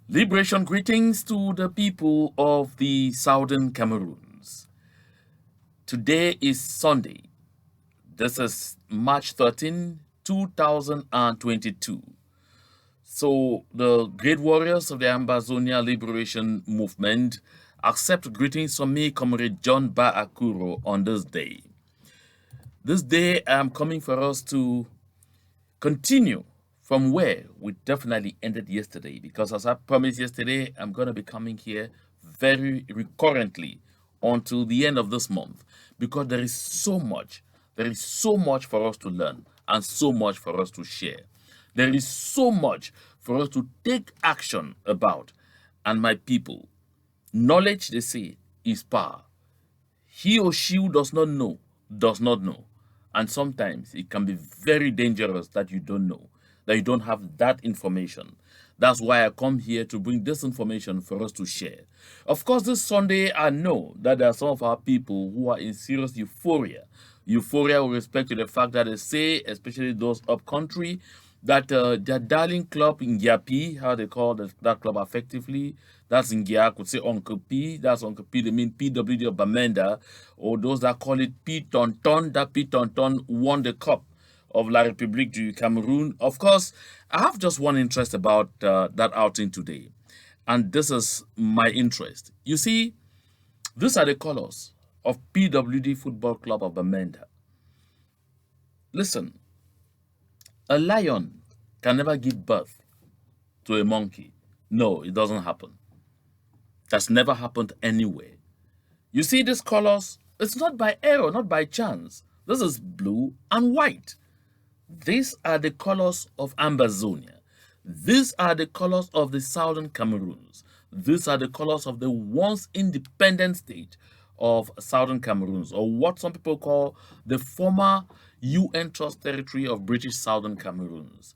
Liberation greetings to the people of the Southern Cameroons. Today is Sunday. This is March 13, 2022. So, the great warriors of the Ambazonia liberation movement accept greetings from me, Comrade John Ba Akuro, on this day. This day, I'm coming for us to continue from where we definitely ended yesterday, because as I promised yesterday, I'm going to be coming here very recurrently until the end of this month, because there is so much for us to learn and so much for us to share. There is so much for us to take action about. And my people, knowledge, they say, is power. He or she who does not know does not know. And sometimes it can be very dangerous that you don't know, that you don't have that information. That's why I come here to bring this information for us to share. Of course, this Sunday, I know that there are some of our people who are in serious euphoria. Euphoria with respect to the fact that they say, especially those up country, that their darling club in Giapi, how they call that club effectively, that's in Gia, could say Uncle P, that's Uncle P, they mean PWD of Bamenda, or those that call it P Tonton, that P Tonton won the cup of La République du Cameroon. Of course, I have just one interest about that outing today, and this is my interest. You see, these are the colors of PWD Football Club of Bamenda. Listen, a lion can never give birth to a monkey. No, it doesn't happen. That's never happened anywhere. You see these colors? It's not by error, not by chance. This is blue and white. These are the colors of Ambazonia. These are the colors of the Southern Cameroons. These are the colors of the once independent state of Southern Cameroons, or what some people call the former UN Trust territory of British Southern Cameroons.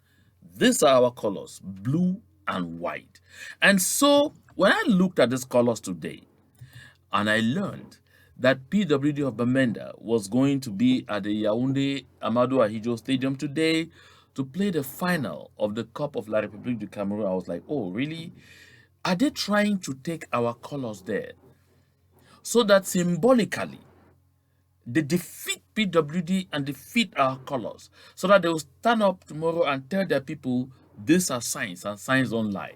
These are our colors, blue and white. And so when I looked at these colors today, and I learned that PWD of Bamenda was going to be at the Yaounde Amadou Ahidjo Stadium today to play the final of the Cup of La République du Cameroon. I was like, oh, really? Are they trying to take our colors there so that symbolically they defeat PWD and defeat our colors, so that they will stand up tomorrow and tell their people these are signs and signs don't lie?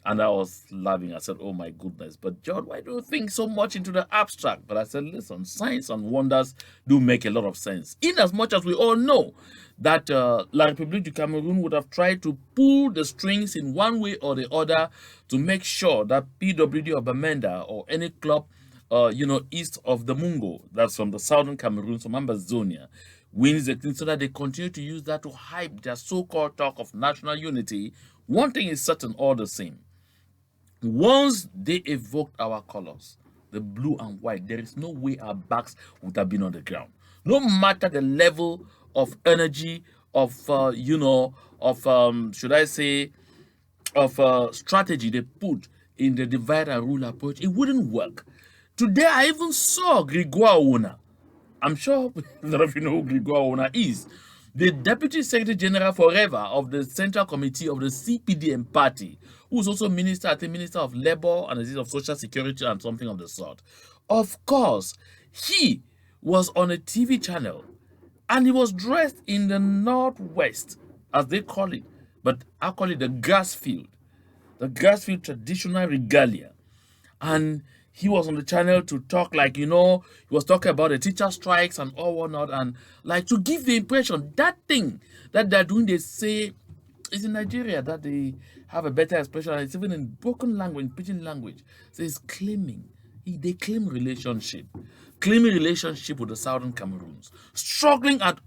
And I was laughing. I said, oh my goodness, but John, why do you think so much into the abstract? But I said, listen, signs and wonders do make a lot of sense. In as much as we all know that La République du Cameroon would have tried to pull the strings in one way or the other to make sure that PWD or Bamenda or any club east of the Mungo, that's from the southern Cameroon, from Ambazonia, wins the thing, so that they continue to use that to hype their so-called talk of national unity. One thing is certain, all the same. Once they evoked our colors, the blue and white, there is no way our backs would have been on the ground. No matter the level of energy, of should I say, of strategy they put in the divide and rule approach, it wouldn't work. Today, I even saw Gregoire Ona. I'm sure a lot of you know who Gregoire Ona is. The Deputy Secretary General forever of the Central Committee of the CPDM party, who is also Minister, I think Minister of Labor and of Social Security and something of the sort. Of course, he was on a TV channel and he was dressed in the Northwest, as they call it, but I call it the grass field traditional regalia. And he was on the channel to talk, like, he was talking about the teacher strikes and all whatnot, and like to give the impression that thing that they're doing, they say, is in Nigeria, that they have a better expression, and it's even in broken language, in pidgin language. So it's claiming, they claiming relationship with the Southern Cameroons, struggling at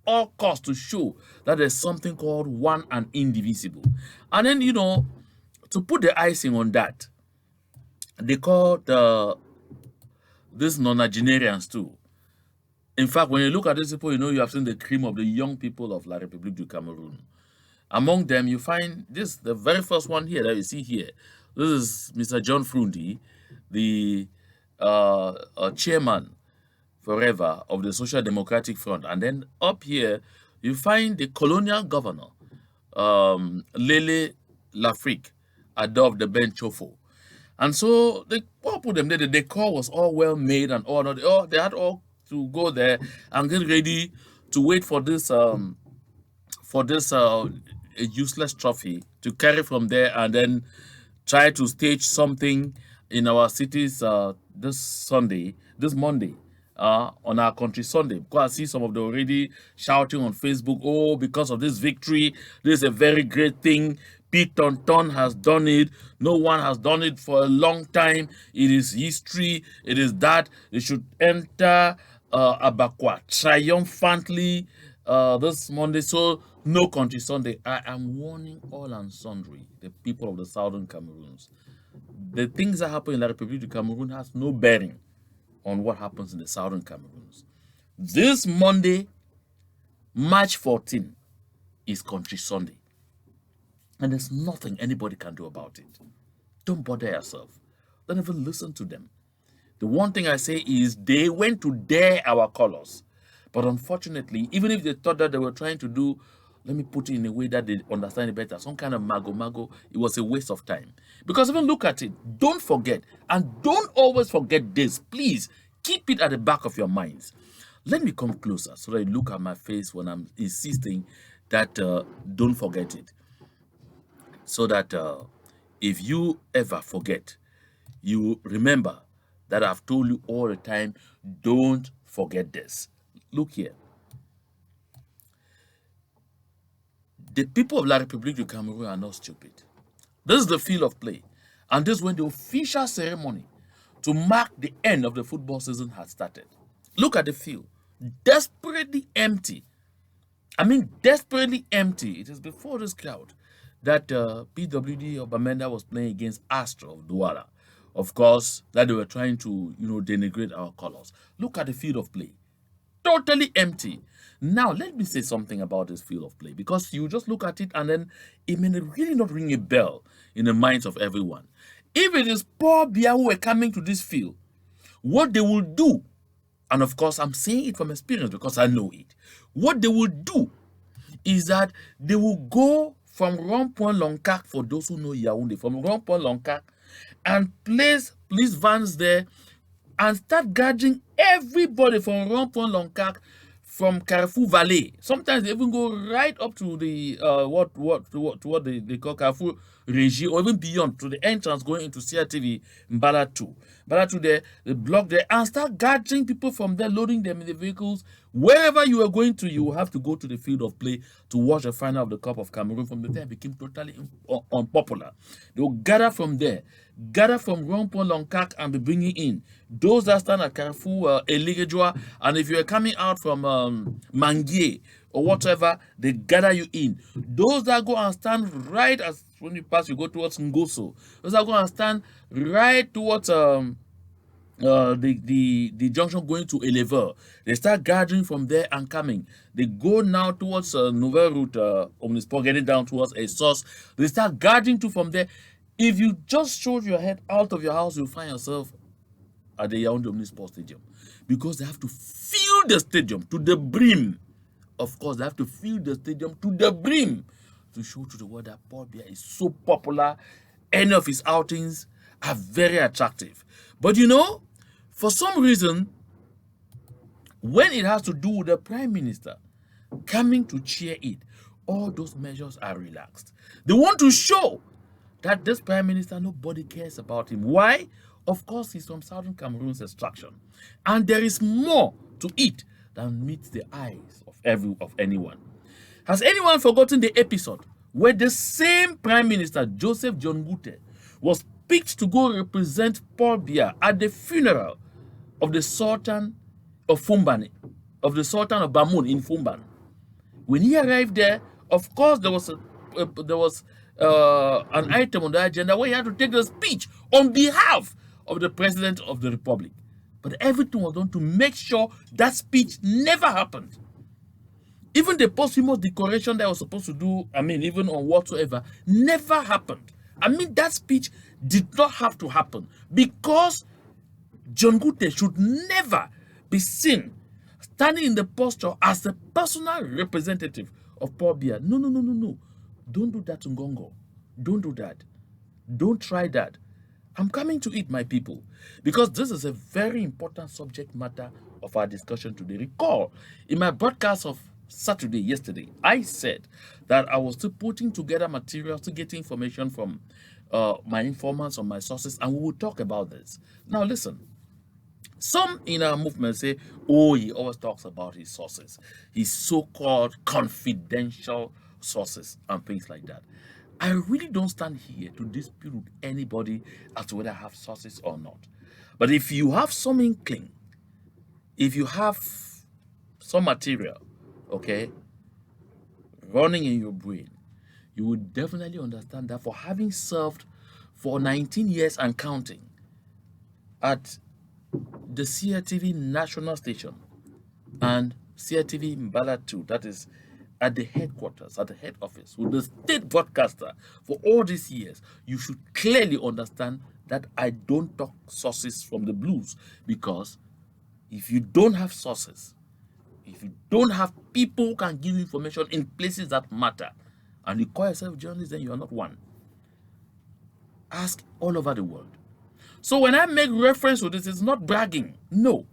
all costs to show that there's something called one and indivisible. And then, to put the icing on that, they call these nonagenarians too. In fact, when you look at these people, you have seen the cream of the young people of La République du Cameroon. Among them, you find the very first one here that you see here. This is Mr. John Frundi, the chairman forever of the Social Democratic Front. And then up here, you find the colonial governor, Lele Lafrique, above the bench chofo. And so they all put them there. The decor was all well made and all. They had all to go there and get ready to wait for this a useless trophy to carry from there and then try to stage something in our cities this Monday, on our country Sunday. Because I see some of them already shouting on Facebook, oh, because of this victory, this is a very great thing. Pete Tonton has done it. No one has done it for a long time. It is history. It is that. They should enter Abakwa triumphantly this Monday. So, no country Sunday. I am warning all and sundry, the people of the southern Cameroons. The things that happen in the Republic of Cameroon has no bearing on what happens in the southern Cameroons. This Monday, March 14, is country Sunday. And there's nothing anybody can do about it. Don't bother yourself. Don't even listen to them. The one thing I say is they went to dare our colors. But unfortunately, even if they thought that they were trying to do, let me put it in a way that they understand it better, some kind of mago, it was a waste of time. Because even look at it, don't forget, and don't always forget this, please, keep it at the back of your minds. Let me come closer so that you look at my face when I'm insisting that don't forget it. So that if you ever forget, you remember that I've told you all the time, don't forget this. Look here. The people of La République du Cameroon are not stupid. This is the field of play. And this is when the official ceremony to mark the end of the football season has started. Look at the field. Desperately empty. I mean, desperately empty. It is before this crowd that PWD of Bamenda was playing against Astro of Douala. Of course, that they were trying to, denigrate our colors. Look at the field of play. Totally empty. Now, let me say something about this field of play, because you just look at it and then it may really not ring a bell in the minds of everyone. If it is poor Bia who were coming to this field, what they will do, and of course, I'm saying it from experience because I know it, what they will do is that they will go from Rond-Point Loncac, for those who know Yaounde, from Rond-Point Loncac, and place police vans there and start gathering everybody from Rond-Point Loncac, from Carrefour Valley. Sometimes they even go right up to the what they call Carrefour Régie, or even beyond to the entrance going into CRTV Mbalatu. Mbalatu there, they block there and start gathering people from there, loading them in the vehicles. Wherever you are going to, you will have to go to the field of play to watch the final of the Cup of Cameroon. From the time it became totally unpopular. They will gather from there, gather from Rond-Point Loncac and be bringing in those that stand at Carrefour Eligejua, and if you are coming out from Manguier or whatever, they gather you in. Those that go and stand right as when you pass, you go towards Ngoso. Those that go and stand right towards the junction going to Elever. They start gathering from there and coming. They go now towards Nouvelle Route, Omnisport, getting down towards a source. They start gathering to from there. If you just showed your head out of your house, you'll find yourself at the Yaounde Omnisport Stadium, because they have to fill the stadium to the brim. Of course, they have to fill the stadium to the brim to show to the world that Paul Biya is so popular. Any of his outings are very attractive. But for some reason, when it has to do with the Prime Minister coming to cheer it, all those measures are relaxed. They want to show that this Prime Minister, nobody cares about him. Why? Of course, he's from Southern Cameroon's extraction. And there is more to it than meets the eyes of anyone. Has anyone forgotten the episode where the same Prime Minister, Joseph John Gute, was picked to go represent Paul Biya at the funeral of the Sultan of Fumban, of the Sultan of Bamoun in Fumban? When he arrived there, of course, there was an item on the agenda where he had to take the speech on behalf of the President of the Republic. But everything was done to make sure that speech never happened. Even the posthumous decoration that I was supposed to do, even on whatsoever, never happened. That speech did not have to happen, because John Gute should never be seen standing in the posture as the personal representative of Paul Biya. No. Don't do that to Ngongo. Don't do that. Don't try that. I'm coming to it, my people, because this is a very important subject matter of our discussion today. Recall, in my broadcast of Saturday, yesterday, I said that I was still putting together material to get information from my informants or my sources, and we will talk about this. Now, listen. Some in our movement say, oh, he always talks about his sources, his so called confidential sources, and things like that. I really don't stand here to dispute with anybody as to whether I have sources or not. But if you have some inkling, if you have some material, okay, running in your brain, you will definitely understand that for having served for 19 years and counting at the CRTV national station and CRTV Mbala 2, that is at the headquarters, at the head office, with the state broadcaster for all these years, you should clearly understand that I don't talk sources from the blues, because if you don't have sources, if you don't have people who can give you information in places that matter, and you call yourself a journalist, then you are not one. Ask all over the world. So when I make reference to this, it's not bragging. No.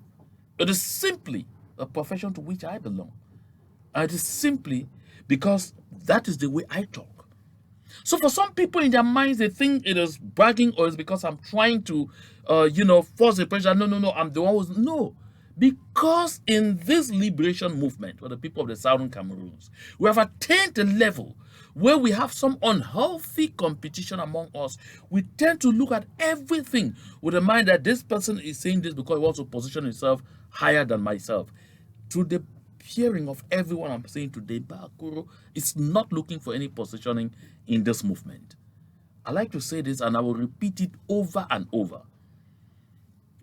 It is simply a profession to which I belong. And it is simply because that is the way I talk. So for some people in their minds, they think it is bragging, or it's because I'm trying to, force the pressure. No, no, no, I'm the one who's... No. Because in this liberation movement, for the people of the Southern Cameroons, we have attained a level where we have some unhealthy competition among us. We tend to look at everything with the mind that this person is saying this because he wants to position himself higher than myself. To the hearing of everyone I'm saying today, Bakuro is not looking for any positioning in this movement. I like to say this, and I will repeat it over and over.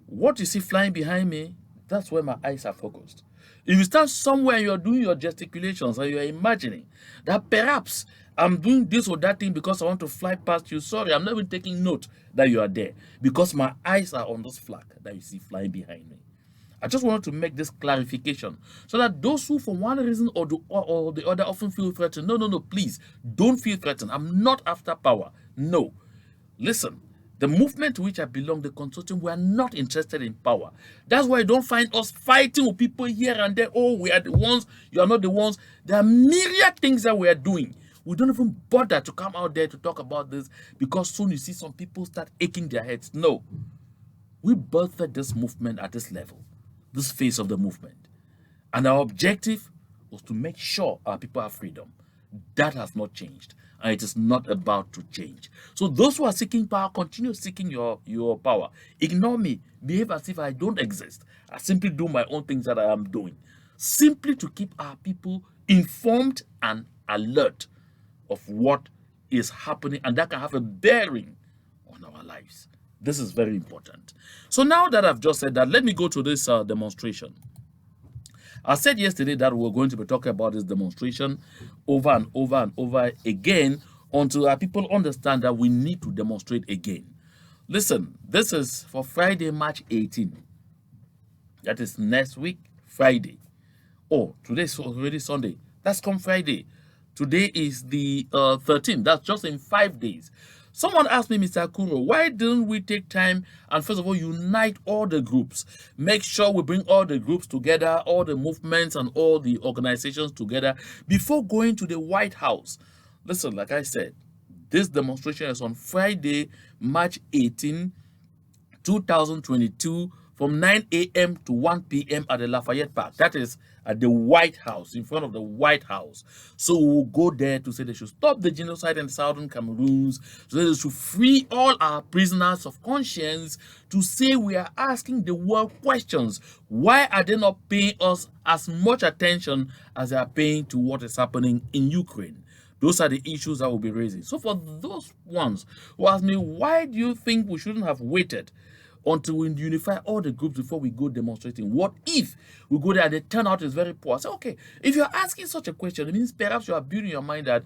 What you see flying behind me, that's where my eyes are focused. If you stand somewhere and you're doing your gesticulations and you're imagining that perhaps I'm doing this or that thing because I want to fly past you, sorry, I'm not even taking note that you are there, because my eyes are on this flag that you see flying behind me. I just wanted to make this clarification so that those who, for one reason or the other, often feel threatened, no, please don't feel threatened. I'm not after power. No. Listen, the movement to which I belong, the consortium, we are not interested in power. That's why you don't find us fighting with people here and there. Oh, we are the ones, you are not the ones. There are myriad things that we are doing. We don't even bother to come out there to talk about this, because soon you see some people start aching their heads. No. We birthed this movement at this level, this phase of the movement. And our objective was to make sure our people have freedom. That has not changed, and it is not about to change. So those who are seeking power, continue seeking your power. Ignore me. Behave as if I don't exist. I simply do my own things that I am doing, simply to keep our people informed and alert of what is happening, and that can have a bearing on our lives. This is very important. So now that I've just said that, let me go to this demonstration. I said yesterday that we're going to be talking about this demonstration over and over and over again until our people understand that we need to demonstrate again. Listen, this is for Friday, March 18. That is next week, Friday. Oh, today's already Sunday. That's come Friday. Today is the 13th. That's just in 5 days. Someone asked me, Mr. Akuro, why didn't we take time and first of all unite all the groups? Make sure we bring all the groups together, all the movements and all the organizations together before going to the White House. Listen, like I said, this demonstration is on Friday, March 18, 2022, from 9 a.m. to 1 p.m. at the Lafayette Park. That is at the White House, in front of the White House. So we'll go there to say they should stop the genocide in Southern Cameroons, so they should free all our prisoners of conscience, to say we are asking the world questions. Why are they not paying us as much attention as they are paying to what is happening in Ukraine? Those are the issues that we'll be raising. So for those ones who ask me, why do you think we shouldn't have waited until we unify all the groups before we go demonstrating? What if we go there and the turnout is very poor? I say, okay, if you're asking such a question, it means perhaps you are building your mind that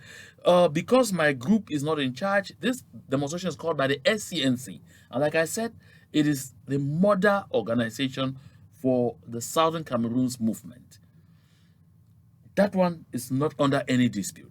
because my group is not in charge, this demonstration is called by the SCNC. And like I said, it is the mother organization for the Southern Cameroons movement. That one is not under any dispute.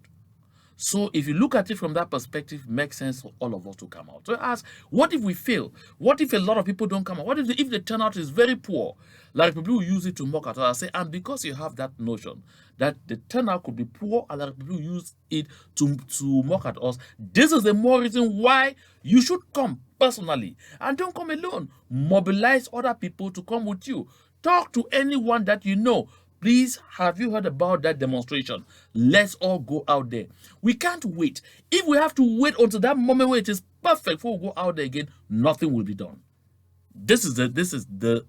So if you look at it from that perspective, it makes sense for all of us to come out. So I ask, what if we fail? What if a lot of people don't come out? What if the turnout is very poor? Like people who use it to mock at us. I say, and because you have that notion that the turnout could be poor, and that people use it to mock at us, this is the more reason why you should come personally. And don't come alone. Mobilize other people to come with you. Talk to anyone that you know. Please, have you heard about that demonstration? Let's all go out there. We can't wait. If we have to wait until that moment where it is perfect before we go out there again, nothing will be done. This is the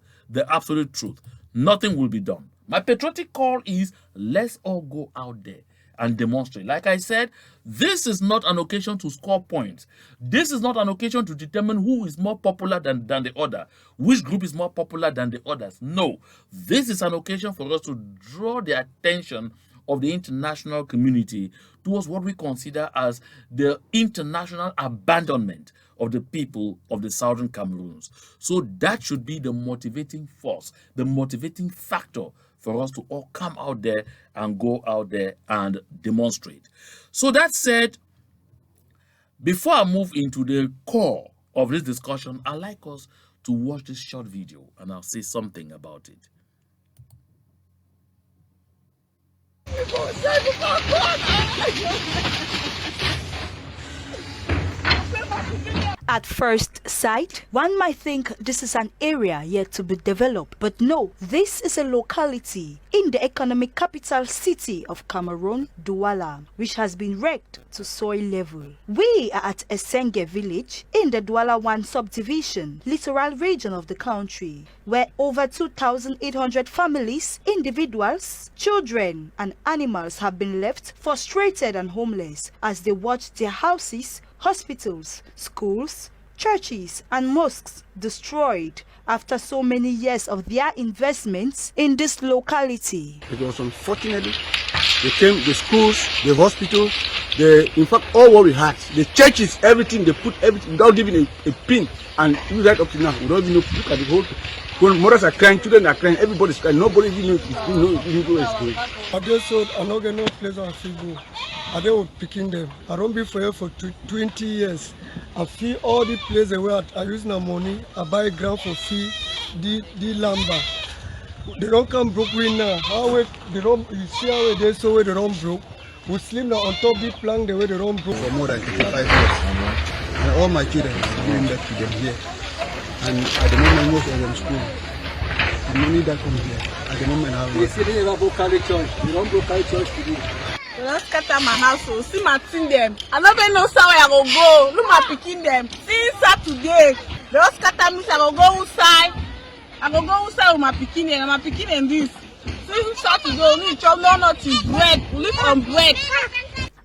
absolute truth. Nothing will be done. My patriotic call is let's all go out there and demonstrate. Like I said, this is not an occasion to score points. This is not an occasion to determine who is more popular than the other, which group is more popular than the others. No, this is an occasion for us to draw the attention of the international community towards what we consider as the international abandonment of the people of the southern Cameroons. So that should be the motivating force, the motivating factor for us to all come out there and go out there and demonstrate. So that said, before I move into the core of this discussion, I'd like us to watch this short video and I'll say something about it. At first sight, one might think this is an area yet to be developed, but no, this is a locality in the economic capital city of Cameroon, Douala, which has been wrecked to soil level. We are at Esenge village in the Douala 1 subdivision, littoral region of the country, where over 2,800 families, individuals, children and animals have been left frustrated and homeless as they watch their houses, hospitals, schools, churches and mosques destroyed after so many years of their investments in this locality. It was unfortunately, the schools, the hospital, in fact all what we had, the churches, everything, they put everything without giving a pin, and right up to now, we don't even know, look at the whole, when mothers are crying, children are crying, everybody's crying, nobody even knows where it's going. I just thought I don't get no place on Figo. I don't picking them. I don't be for here for 20 years. I feel all the places where I use my money, I buy ground for fee, the lumber. They don't come broke with now. How they don't, you see how they so where they don't broke. We sleep now on top of the plank the way they don't broke. For more than 35 years. And all my children are giving that to them here. And at the moment most of them school. The money that comes here, at the moment I have. They say they never go carry church. They don't go carry church to do. They don't scatter my house, so see my thing them. I don't even know where I go go. Look my picking them. See inside today. They don't scatter me, so I go go outside. I go go outside with my picking them. My picking them this. See inside today, we chop no nothing bread. We live on bread.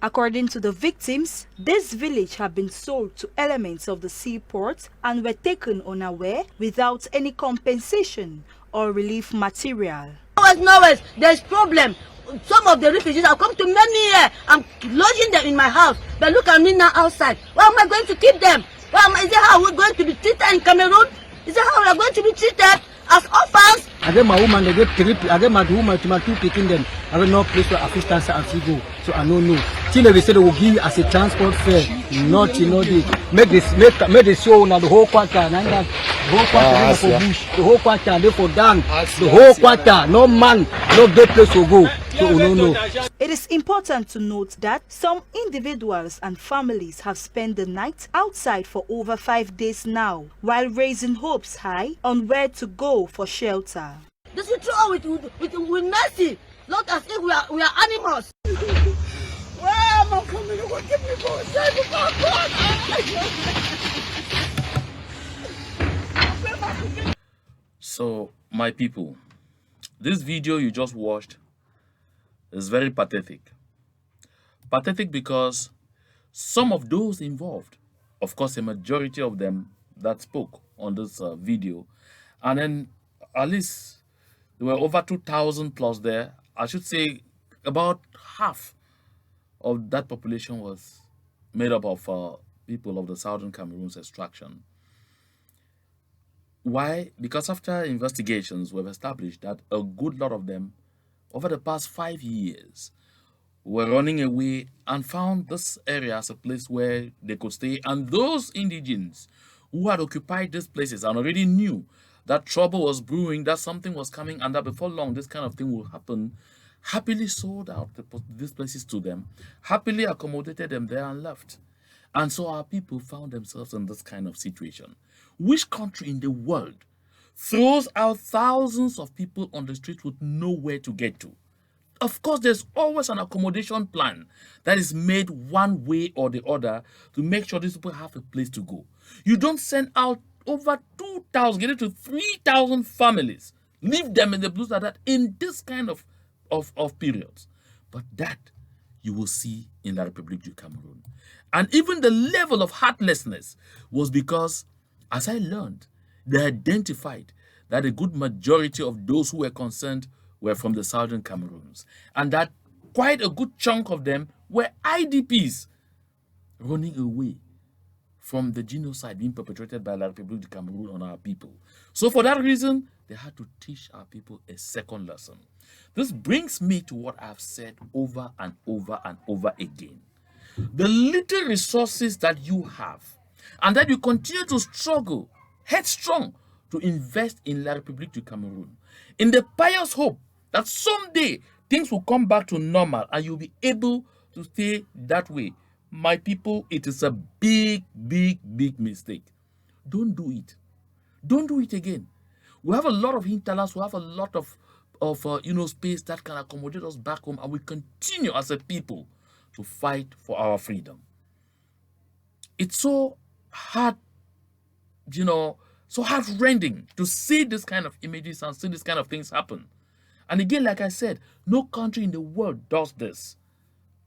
According to the victims, this village had been sold to elements of the seaport and were taken unaware without any compensation or relief material. Nowhere, there's problem. Some of the refugees have come to many here. I'm lodging them in my house. But look at me now outside. Where am I going to keep them? Is that how we're going to be treated in Cameroon? Is that how we're going to be treated as orphans? I get my woman, they get trip. I get my woman to my two picking them. I have no place for assistance and go. So I don't know. Till they say they will give as a transport fare. Not, you know, make the show now the whole quarter. And the whole quarter for bush. The whole quarter they for down. The whole quarter. No man, no good place to go. So no. It is important to note that some individuals and families have spent the night outside for over 5 days now, while raising hopes high on where to go for shelter. This is true with mercy, not as if we are animals. Where am I coming? You will give me for So, my people, this video you just watched is very pathetic. Pathetic because some of those involved, of course, a majority of them that spoke on this video, and then at least there were over 2,000 plus there. I should say about half of that population was made up of people of the Southern Cameroon's extraction. Why? Because after investigations, we've established that a good lot of them, over the past 5 years, were running away and found this area as a place where they could stay. And those indigents who had occupied these places and already knew that trouble was brewing, that something was coming, and that before long this kind of thing will happen, happily sold out these places to them, happily accommodated them there and left. And so our people found themselves in this kind of situation. Which country in the world throws out thousands of people on the street with nowhere to get to? Of course, there's always an accommodation plan that is made one way or the other to make sure these people have a place to go. You don't send out over 2,000, get it to 3,000 families, leave them in the blues like that in this kind of periods. But that you will see in La République du Cameroon. And even the level of heartlessness was because, as I learned, they identified that a good majority of those who were concerned were from the southern Cameroons, and that quite a good chunk of them were IDPs running away from the genocide being perpetrated by La République du Cameroon on our people. So for that reason, they had to teach our people a second lesson. This brings me to what I've said over and over and over again. The little resources that you have, and that you continue to struggle headstrong to invest in La République du Cameroon, in the pious hope that someday things will come back to normal and you'll be able to stay that way. My people, it is a big, big, big mistake. Don't do it. Don't do it again. We have a lot of hinterlands. We have a lot of space that can accommodate us back home, and we continue as a people to fight for our freedom. It's so hard, so heart-rending to see this kind of images and see this kind of things happen. And again, like I said, no country in the world does this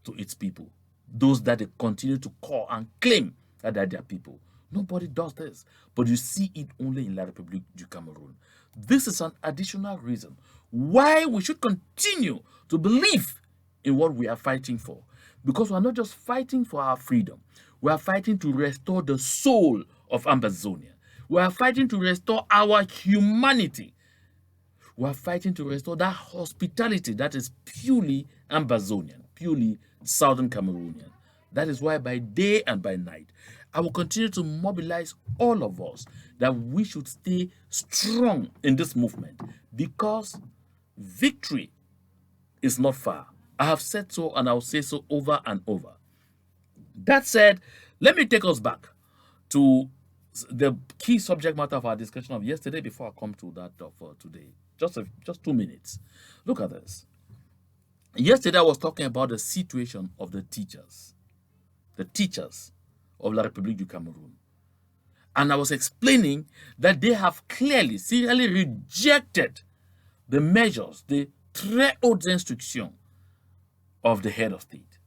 to its people. Those that they continue to call and claim that they're their people. Nobody does this. But you see it only in La République du Cameroon. This is an additional reason why we should continue to believe in what we are fighting for. Because we are not just fighting for our freedom. We are fighting to restore the soul of Ambazonia. We are fighting to restore our humanity. We are fighting to restore that hospitality that is purely Ambazonian, purely Southern Cameroonian. That is why by day and by night, I will continue to mobilize all of us that we should stay strong in this movement, because victory is not far. I have said so, and I will say so over and over. That said, let me take us back to the key subject matter of our discussion of yesterday before I come to that of today. Just 2 minutes. Look at this. Yesterday I was talking about the situation of the teachers of La République du Cameroon. And I was explaining that they have clearly, serially rejected the measures, the très hautes instructions of the head of state.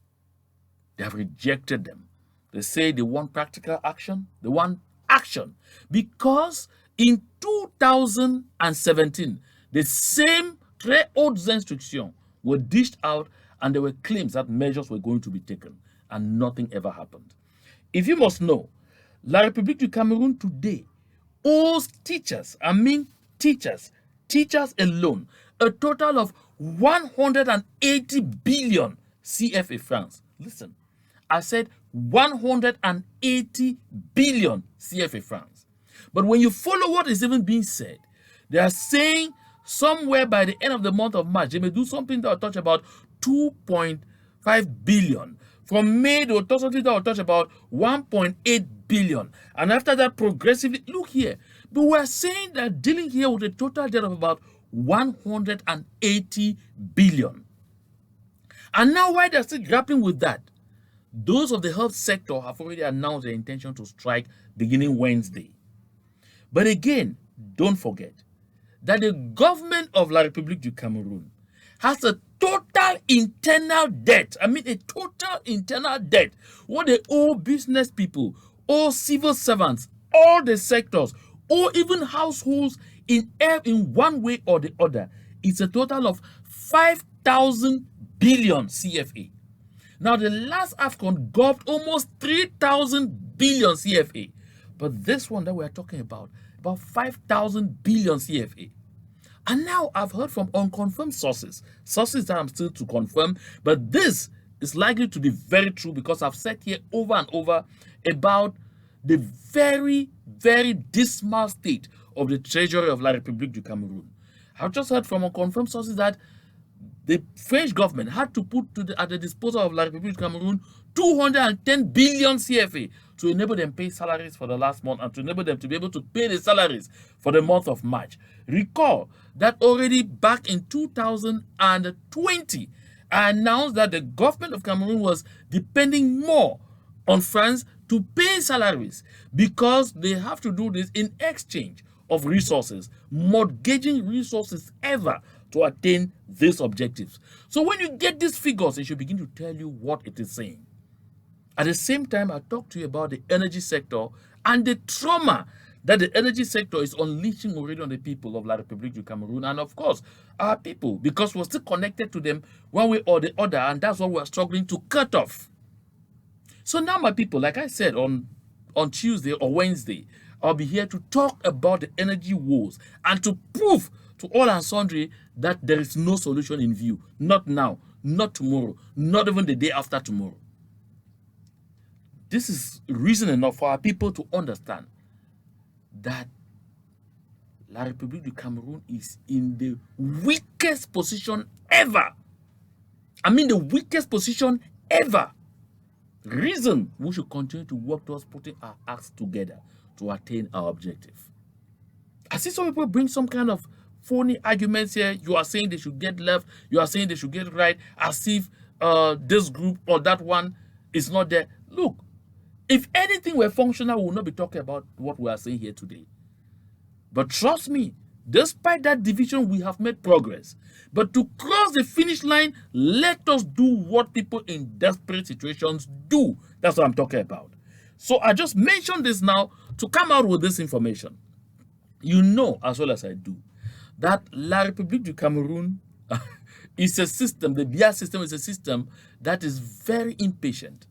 They have rejected them. They say they want practical action. They want action. Because in 2017, the same très hautes instructions were dished out, and there were claims that measures were going to be taken, and nothing ever happened. If you must know, La République du Cameroon today owes teachers alone, a total of 180 billion CFA francs. Listen, I said 180 billion CFA francs. But when you follow what is even being said, they are saying somewhere by the end of the month of March, they may do something that will touch about 2.5 billion. From May, they will touch something that will touch about 1.8 billion. And after that, progressively, look here. But we're saying that dealing here with a total debt of about 180 billion. And now, while they're still grappling with that, those of the health sector have already announced their intention to strike beginning Wednesday. But again, don't forget that the government of La République du Cameroon has a total internal debt. I mean, a total internal debt. What they owe business people, owe civil servants, all the sectors, or even households in one way or the other. It's a total of 5,000 billion CFA. Now, the last AFCON gulped almost 3,000 billion CFA. But this one that we're talking about 5,000 billion CFA. And now I've heard from unconfirmed sources that I'm still to confirm, but this is likely to be very true because I've said here over and over about the very, very dismal state of the treasury of La République du Cameroon. I've just heard from unconfirmed sources that the French government had to put at the disposal of La République du Cameroon 210 billion CFA to enable them pay salaries for the last month and to enable them to be able to pay the salaries for the month of March. Recall that already back in 2020, I announced that the government of Cameroon was depending more on France to pay salaries because they have to do this in exchange of resources, mortgaging resources ever to attain these objectives. So when you get these figures, it should begin to tell you what it is saying. At the same time, I talked to you about the energy sector and the trauma that the energy sector is unleashing already on the people of La République du Cameroon and, of course, our people, because we're still connected to them one way or the other, and that's what we're struggling to cut off. So now, my people, like I said, on Tuesday or Wednesday, I'll be here to talk about the energy woes and to prove to all and sundry that there is no solution in view. Not now, not tomorrow, not even the day after tomorrow. This is reason enough for our people to understand that La République du Cameroon is in the weakest position ever. I mean the weakest position ever. Reason we should continue to work towards putting our acts together to attain our objective. I see some people bring some kind of phony arguments here. You are saying they should get left. You are saying they should get right, as if this group or that one is not there. Look, if anything were functional, we will not be talking about what we are saying here today. But trust me, despite that division, we have made progress. But to cross the finish line, let us do what people in desperate situations do. That's what I'm talking about. So I just mentioned this now to come out with this information. You know as well as I do that La République du Cameroon is a system, the BIA system is a system that is very impatient.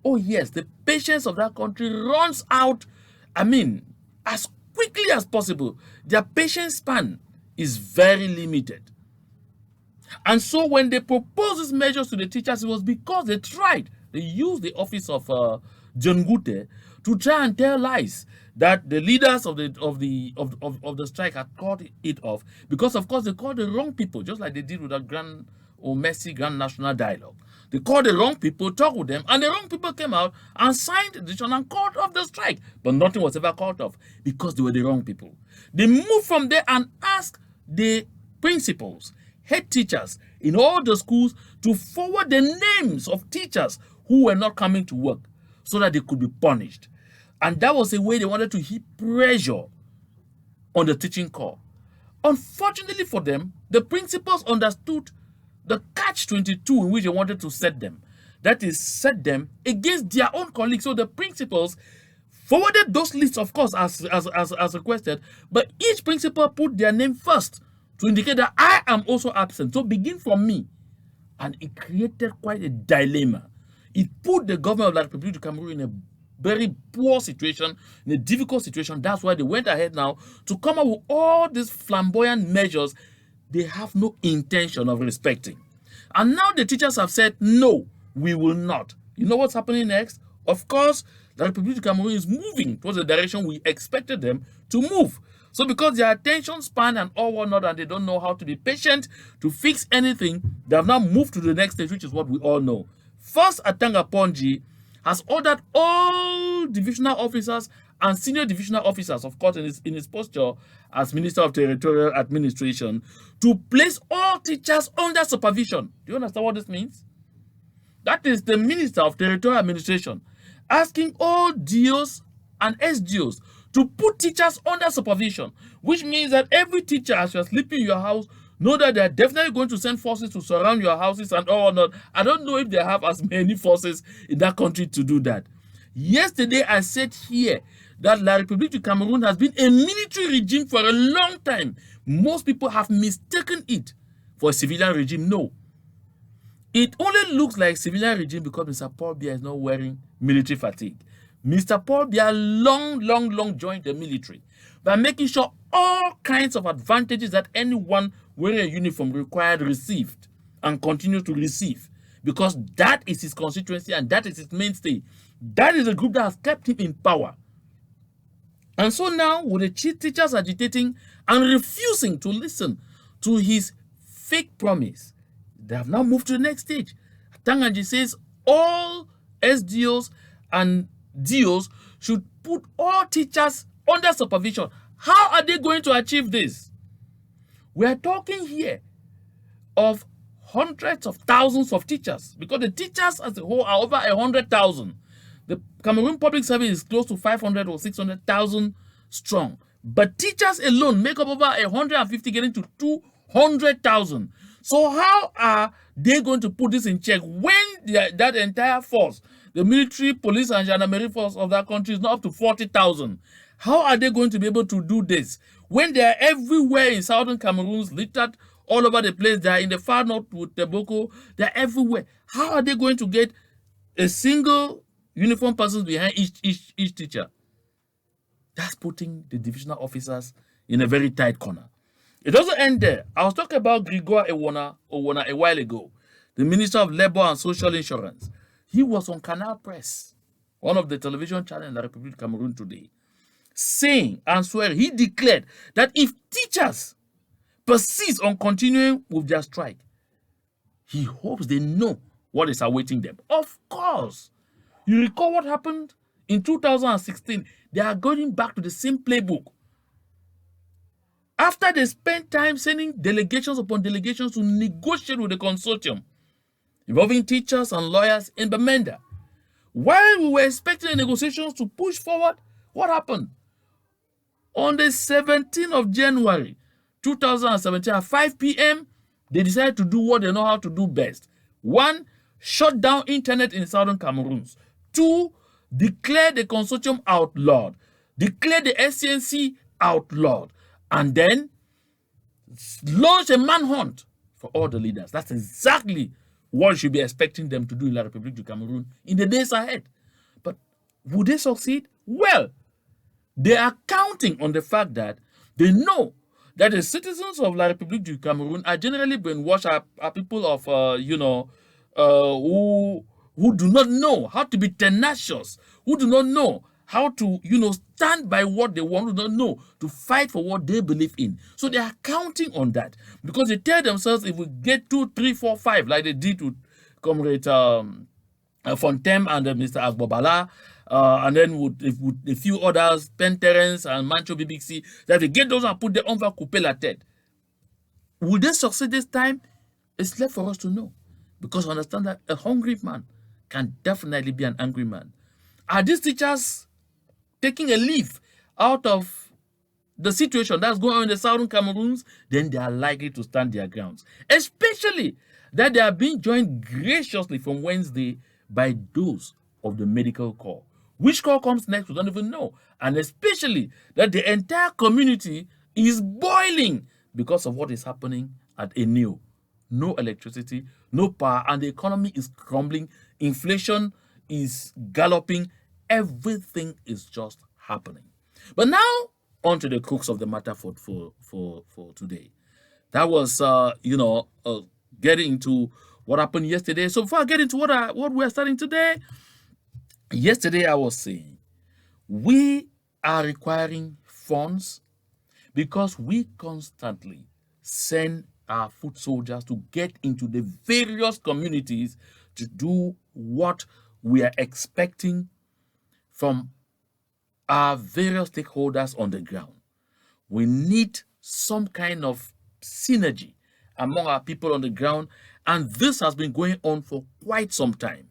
Oh yes, the patience of that country runs out, as quickly as possible. Their patience span is very limited. And so when they proposed these measures to the teachers, it was because they tried. They used the office of John Gute to try and tell lies that the leaders of the strike had called it off because, of course, they called the wrong people, just like they did with that Grand National Dialogue. They called the wrong people, talked with them, and the wrong people came out and signed the decision and called off the strike. But nothing was ever called off because they were the wrong people. They moved from there and asked the principals, head teachers in all the schools to forward the names of teachers who were not coming to work so that they could be punished. And that was a way they wanted to heap pressure on the teaching corps. Unfortunately for them, the principals understood the catch-22 in which they wanted to set them. That is, set them against their own colleagues. So the principals forwarded those lists, of course, as requested, but each principal put their name first to indicate that I am also absent. So begin from me. And it created quite a dilemma. It put the government of La République du Cameroon in a very poor situation, in a difficult situation. That's why they went ahead now to come up with all these flamboyant measures they have no intention of respecting. And now the teachers have said, no, we will not. You know what's happening next? Of course, the Republic of Cameroon is moving towards the direction we expected them to move. So because their attention span and all whatnot, and they don't know how to be patient to fix anything, they have now moved to the next stage, which is what we all know. First, Atanga Ponji has ordered all divisional officers and senior divisional officers, of course, in his posture as Minister of Territorial Administration, to place all teachers under supervision. Do you understand what this means? That is the Minister of Territorial Administration asking all DOs and SDOs to put teachers under supervision, which means that every teacher, as you're sleeping in your house, know that they're definitely going to send forces to surround your houses and all not. I don't know if they have as many forces in that country to do that. Yesterday, I said here that La République du Cameroon has been a military regime for a long time. Most people have mistaken it for a civilian regime. No. It only looks like civilian regime because Mr. Paul Biya is not wearing military fatigue. Mr. Paul Biya long joined the military by making sure all kinds of advantages that anyone wearing a uniform required received and continue to receive because that is his constituency and that is his mainstay. That is the group that has kept him in power. And so now, with the chief teachers agitating and refusing to listen to his fake promise, they have now moved to the next stage. Tanganji says all SDOs and DOs should put all teachers under supervision. How are they going to achieve this? We are talking here of hundreds of thousands of teachers, because the teachers as a whole are over 100,000. The Cameroon Public Service is close to 500 or 600,000 strong. But teachers alone make up over 150, getting to 200,000. So how are they going to put this in check when that entire force, the military, police, and gendarmerie force of that country is not up to 40,000? How are they going to be able to do this when they are everywhere in southern Cameroon, littered all over the place? They are in the far north with Teboko. They are everywhere. How are they going to get a single uniform person behind each teacher? That's putting the divisional officers in a very tight corner. It doesn't end there. I was talking about Grégoire Owona a while ago, the Minister of Labour and Social Insurance. He was on Canal Press, one of the television channels in the Republic of Cameroon today, saying and swearing, he declared that if teachers persist on continuing with their strike, he hopes they know what is awaiting them. Of course. You recall what happened in 2016? They are going back to the same playbook. After they spent time sending delegations upon delegations to negotiate with the consortium involving teachers and lawyers in Bamenda, while we were expecting the negotiations to push forward, what happened? On the 17th of January 2017 at 5 p.m., they decided to do what they know how to do best. 1, shut down internet in southern Cameroon. 2, declare the consortium outlawed. Declare the SCNC outlawed. And then launch a manhunt for all the leaders. That's exactly what you should be expecting them to do in La République du Cameroun in the days ahead. But would they succeed? Well, they are counting on the fact that they know that the citizens of La République du Cameroun are generally brainwashed, are people of, who do not know how to be tenacious, who do not know how to, stand by what they want, who do not know to fight for what they believe in. So they are counting on that, because they tell themselves, if we get 2, 3, 4, 5, like they did with Comrade Fontem and Mr. Agbobala, and then with a few others, Penterence and Mancho BBC, that they get those and put them on va couper la tête. Will they succeed this time? It's left for us to know, because understand that a hungry man can definitely be an angry man. Are these teachers taking a leaf out of the situation that's going on in the southern Cameroons? Then they are likely to stand their grounds, especially that they are being joined graciously from Wednesday by those of the medical corps. Which corps comes next, we don't even know. And especially that the entire community is boiling because of what is happening at Enio. No electricity, no power, and the economy is crumbling. Inflation is galloping. Everything is just happening. But now, on to the crux of the matter for today. That was, getting into what happened yesterday. So before I get into what we're starting today, yesterday I was saying, we are requiring funds because we constantly send our foot soldiers to get into the various communities to do what we are expecting from our various stakeholders on the ground. We need some kind of synergy among our people on the ground, and this has been going on for quite some time.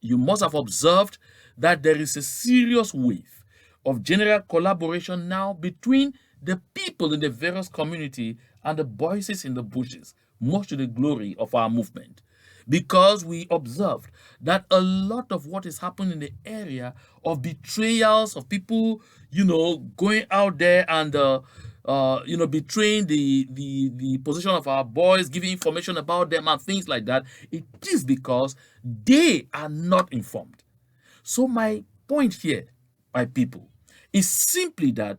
You must have observed that there is a serious wave of general collaboration now between the people in the various community and the voices in the bushes, much to the glory of our movement. Because we observed that a lot of what is happening in the area of betrayals of people, going out there and betraying the position of our boys, giving information about them and things like that, it is because they are not informed. So my point here, my people, is simply that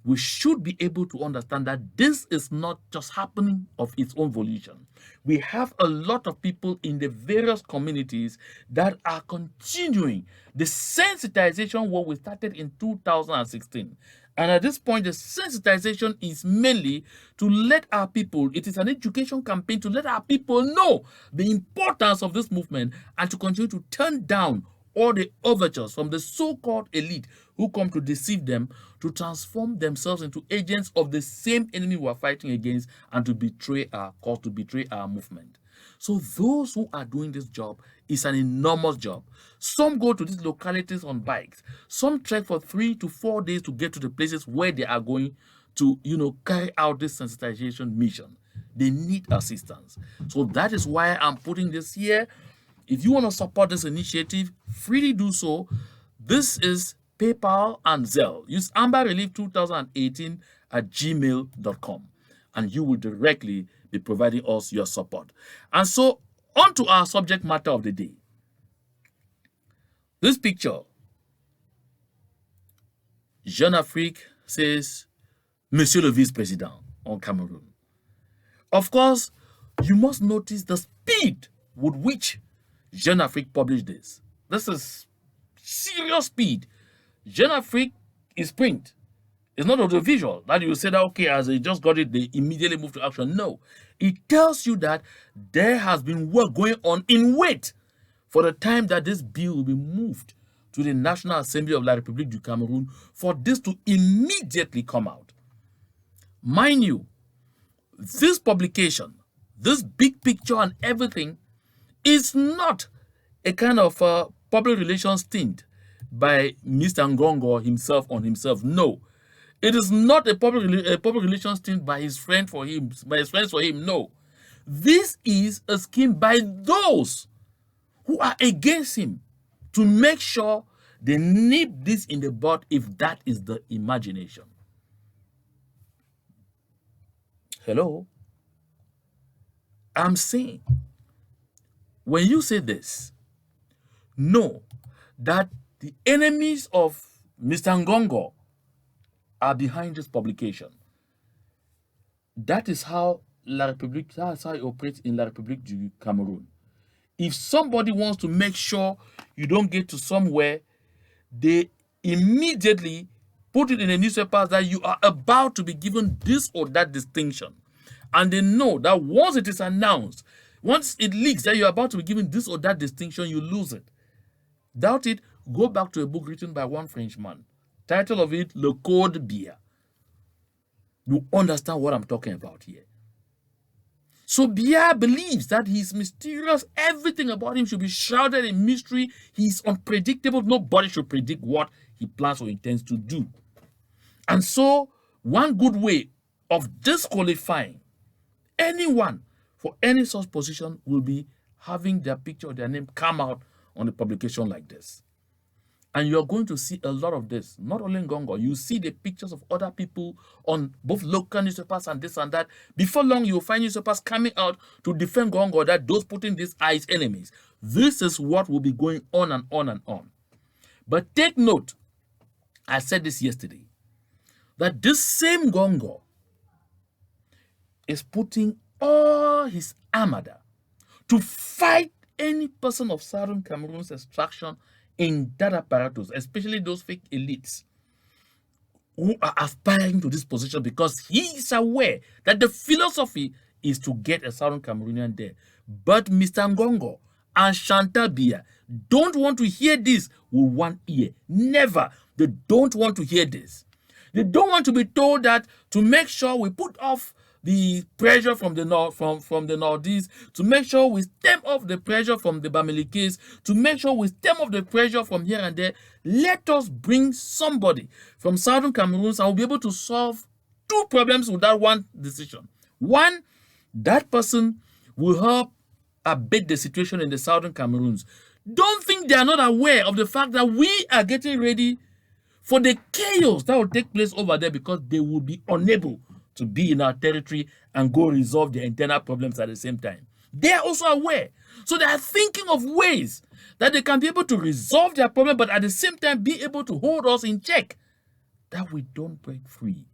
we should be able to understand that this is not just happening of its own volition. We have a lot of people in the various communities that are continuing the sensitization what we started in 2016. And at this point, the sensitization is mainly to let our people, it is an education campaign to let our people know the importance of this movement and to continue to turn down all the overtures from the so-called elite who come to deceive them, to transform themselves into agents of the same enemy we are fighting against and to betray our cause, to betray our movement. So those who are doing this job is an enormous job. Some go to these localities on bikes. Some trek for 3 to 4 days to get to the places where they are going to, carry out this sensitization mission. They need assistance. So that is why I'm putting this here. If you want to support this initiative, freely do so. This is PayPal and Zelle. Use amberrelief2018 at gmail.com and you will directly be providing us your support. And so, on to our subject matter of the day. This picture, Jeune Afrique says, Monsieur le Vice-Président on Cameroon. Of course, you must notice the speed with which Jeune Afrique published this. This is serious speed. Jeune Afrique is print. It's not audiovisual that you say that, okay, as they just got it, they immediately move to action. No. It tells you that there has been work going on in wait for the time that this bill will be moved to the National Assembly of La République du Cameroun for this to immediately come out. Mind you, this publication, this big picture and everything is not a kind of public relations stint by Mr. Ngongo himself on himself. No. It is not a public relations stint by his friends for him. No. This is a scheme by those who are against him to make sure they nip this in the bud if that is the imagination. Hello? I'm saying, when you say this, know that the enemies of Mr. Ngongo are behind this publication. That is how La République, that's how it operates in La République du Cameroun. If somebody wants to make sure you don't get to somewhere, they immediately put it in the newspapers that you are about to be given this or that distinction. And they know that once it is announced, once it leaks that you're about to be given this or that distinction, you lose it. Doubt it, go back to a book written by one Frenchman. Title of it, Le Code Biya. You understand what I'm talking about here. So Biya believes that he's mysterious. Everything about him should be shrouded in mystery. He's unpredictable. Nobody should predict what he plans or intends to do. And so, one good way of disqualifying anyone for any such position will be having their picture or their name come out on a publication like this. And you're going to see a lot of this. Not only in Ngongo, you see the pictures of other people on both local newspapers and this and that. Before long, you'll find newspapers coming out to defend Ngongo, that those putting these are his enemies. This is what will be going on and on and on. But take note, I said this yesterday, that this same Ngongo is putting all his armada to fight any person of Southern Cameroon's extraction in that apparatus, especially those fake elites who are aspiring to this position, because he is aware that the philosophy is to get a Southern Cameroonian there. But Mr. Ngongo and Chantal Biya don't want to hear this with one ear. Never. They don't want to hear this. They don't want to be told that to make sure we put off the pressure from the north, from the northeast, to make sure we stem off the pressure from the Bamilikis, to make sure we stem off the pressure from here and there. Let us bring somebody from Southern Cameroon and we'll be able to solve two problems with that one decision. One, that person will help abate the situation in the Southern Cameroons. Don't think they are not aware of the fact that we are getting ready for the chaos that will take place over there, because they will be unable to be in our territory and go resolve their internal problems at the same time. They are also aware. So they are thinking of ways that they can be able to resolve their problem, but at the same time be able to hold us in check, that we don't break free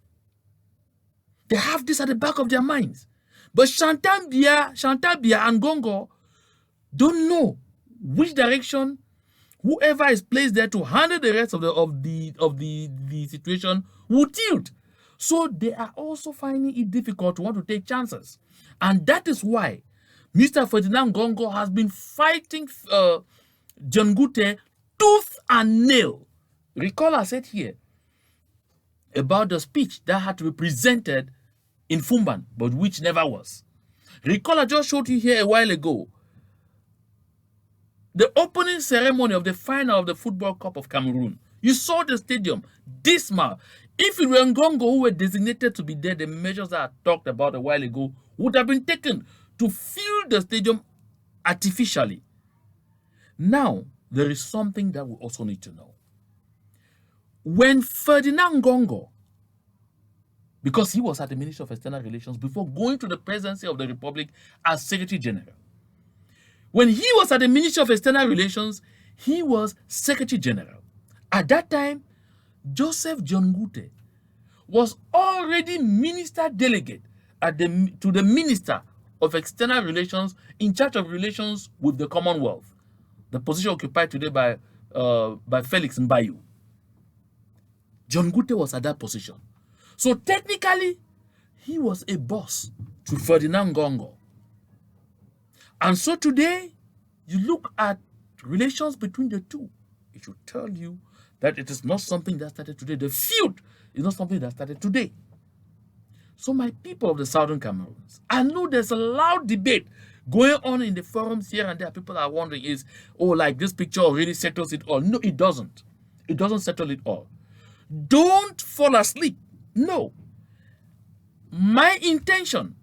They have this at the back of their minds. But Chantabia, and Gongo don't know which direction whoever is placed there to handle the rest of the situation will tilt. So they are also finding it difficult to want to take chances. And that is why Mr. Ferdinand Gongo has been fighting John Gute tooth and nail. Recall I said here about the speech that had to be presented in Fumban, but which never was. Recall I just showed you here a while ago the opening ceremony of the final of the Football Cup of Cameroon. You saw the stadium dismal. If it were Ngongo who were designated to be there, the measures that I talked about a while ago would have been taken to fill the stadium artificially. Now, there is something that we also need to know. When Ferdinand Ngongo, because he was at the Ministry of External Relations before going to the presidency of the Republic as Secretary General, when he was at the Ministry of External Relations, he was Secretary General. At that time, Joseph John Gute was already Minister Delegate to the Minister of External Relations in charge of relations with the Commonwealth, the position occupied today by Felix Mbayu. John Gute was at that position. So technically, he was a boss to Ferdinand Gongo. And so today, you look at relations between the two, it should tell you that it is not something that started today. The feud is not something that started today. So my people of the Southern Cameroons, I know there's a loud debate going on in the forums here and there. People are wondering like this picture already settles it all. No, it doesn't. It doesn't settle it all. Don't fall asleep. No. My intention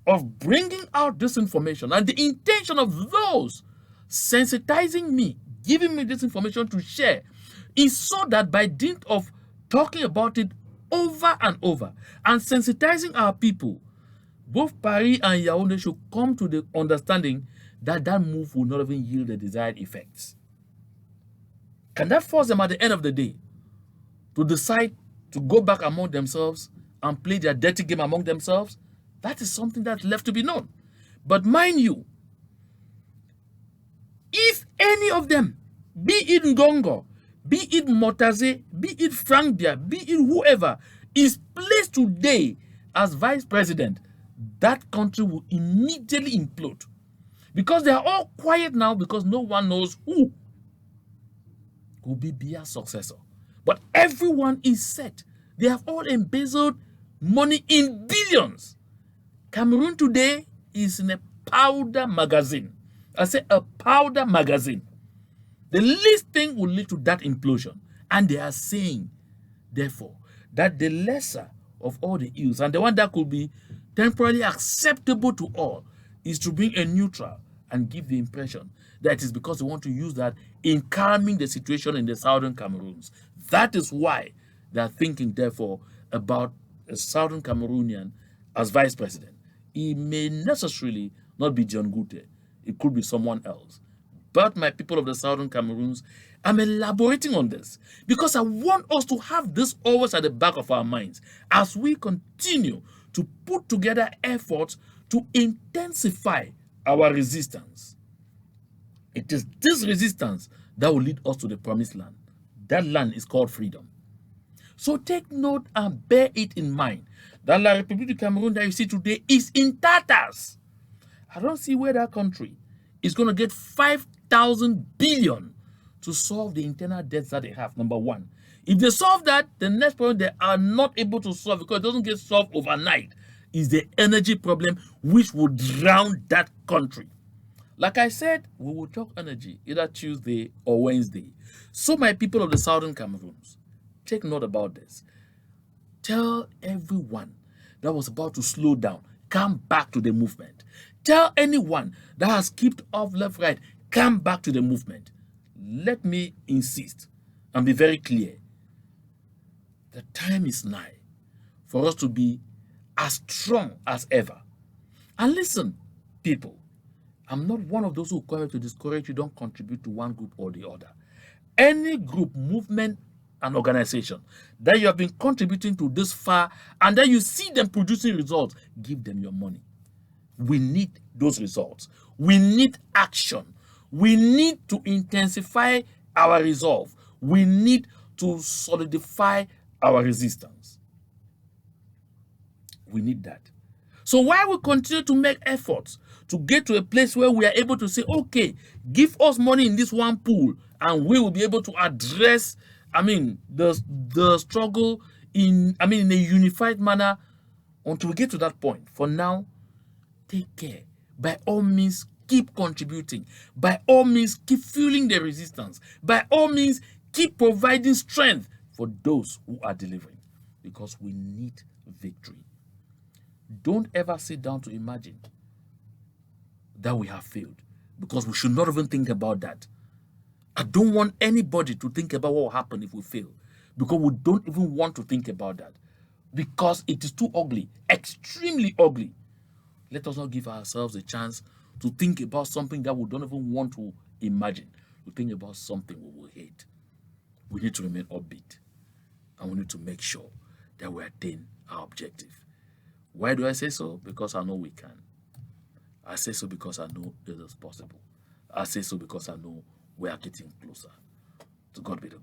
of bringing out this information and the intention of those sensitizing me, giving me this information to share, is so that by dint of talking about it over and over and sensitizing our people, both Paris and Yaounde should come to the understanding that that move will not even yield the desired effects. Can that force them at the end of the day to decide to go back among themselves and play their dirty game among themselves? That is something that's left to be known. But mind you, if any of them, be it Ngongo, be it Motaze, be it Frank Bia, be it whoever, is placed today as vice president, that country will immediately implode. Because they are all quiet now because no one knows who will be Bia's successor. But everyone is set. They have all embezzled money in billions. Cameroon today is in a powder magazine. I say a powder magazine. The least thing will lead to that implosion. And they are saying, therefore, that the lesser of all the ills and the one that could be temporarily acceptable to all is to bring a neutral and give the impression that it is because they want to use that in calming the situation in the Southern Cameroons. That is why they are thinking, therefore, about a Southern Cameroonian as vice president. It may necessarily not be John Gute. It could be someone else. But my people of the Southern Cameroons, I'm elaborating on this because I want us to have this always at the back of our minds as we continue to put together efforts to intensify our resistance. It is this resistance that will lead us to the promised land. That land is called freedom. So take note and bear it in mind that La République du Cameroon that you see today is in tatters. I don't see where that country is going to get 5,000 billion to solve the internal debts that they have, number one. If they solve that, the next problem they are not able to solve because it doesn't get solved overnight is the energy problem, which will drown that country. Like I said, we will talk energy either Tuesday or Wednesday. So my people of the Southern Cameroons, take note about this. Tell everyone that was about to slow down, come back to the movement. Tell anyone that has kept off left, right, come back to the movement. Let me insist and be very clear. The time is nigh for us to be as strong as ever. And listen, people, I'm not one of those who call you to discourage you don't contribute to one group or the other. Any group, movement, an organization that you have been contributing to this far, and then you see them producing results, give them your money. We need those results. We need action. We need to intensify our resolve. We need to solidify our resistance. We need that. So while we continue to make efforts to get to a place where we are able to say, okay, give us money in this one pool, and we will be able to address, the struggle in a unified manner until we get to that point. For now, take care. By all means, keep contributing. By all means, keep fueling the resistance. By all means, keep providing strength for those who are delivering, because we need victory. Don't ever sit down to imagine that we have failed, because we should not even think about that. I don't want anybody to think about what will happen if we fail, because we don't even want to think about that, because it is too ugly, extremely ugly. Let us not give ourselves a chance to think about something that we don't even want to imagine, to think about something we will hate. We need to remain upbeat, and we need to make sure that we attain our objective. Why do I say so? Because I know we can. I say so because I know it is possible. I say so because I know we are getting closer. To God be the glory.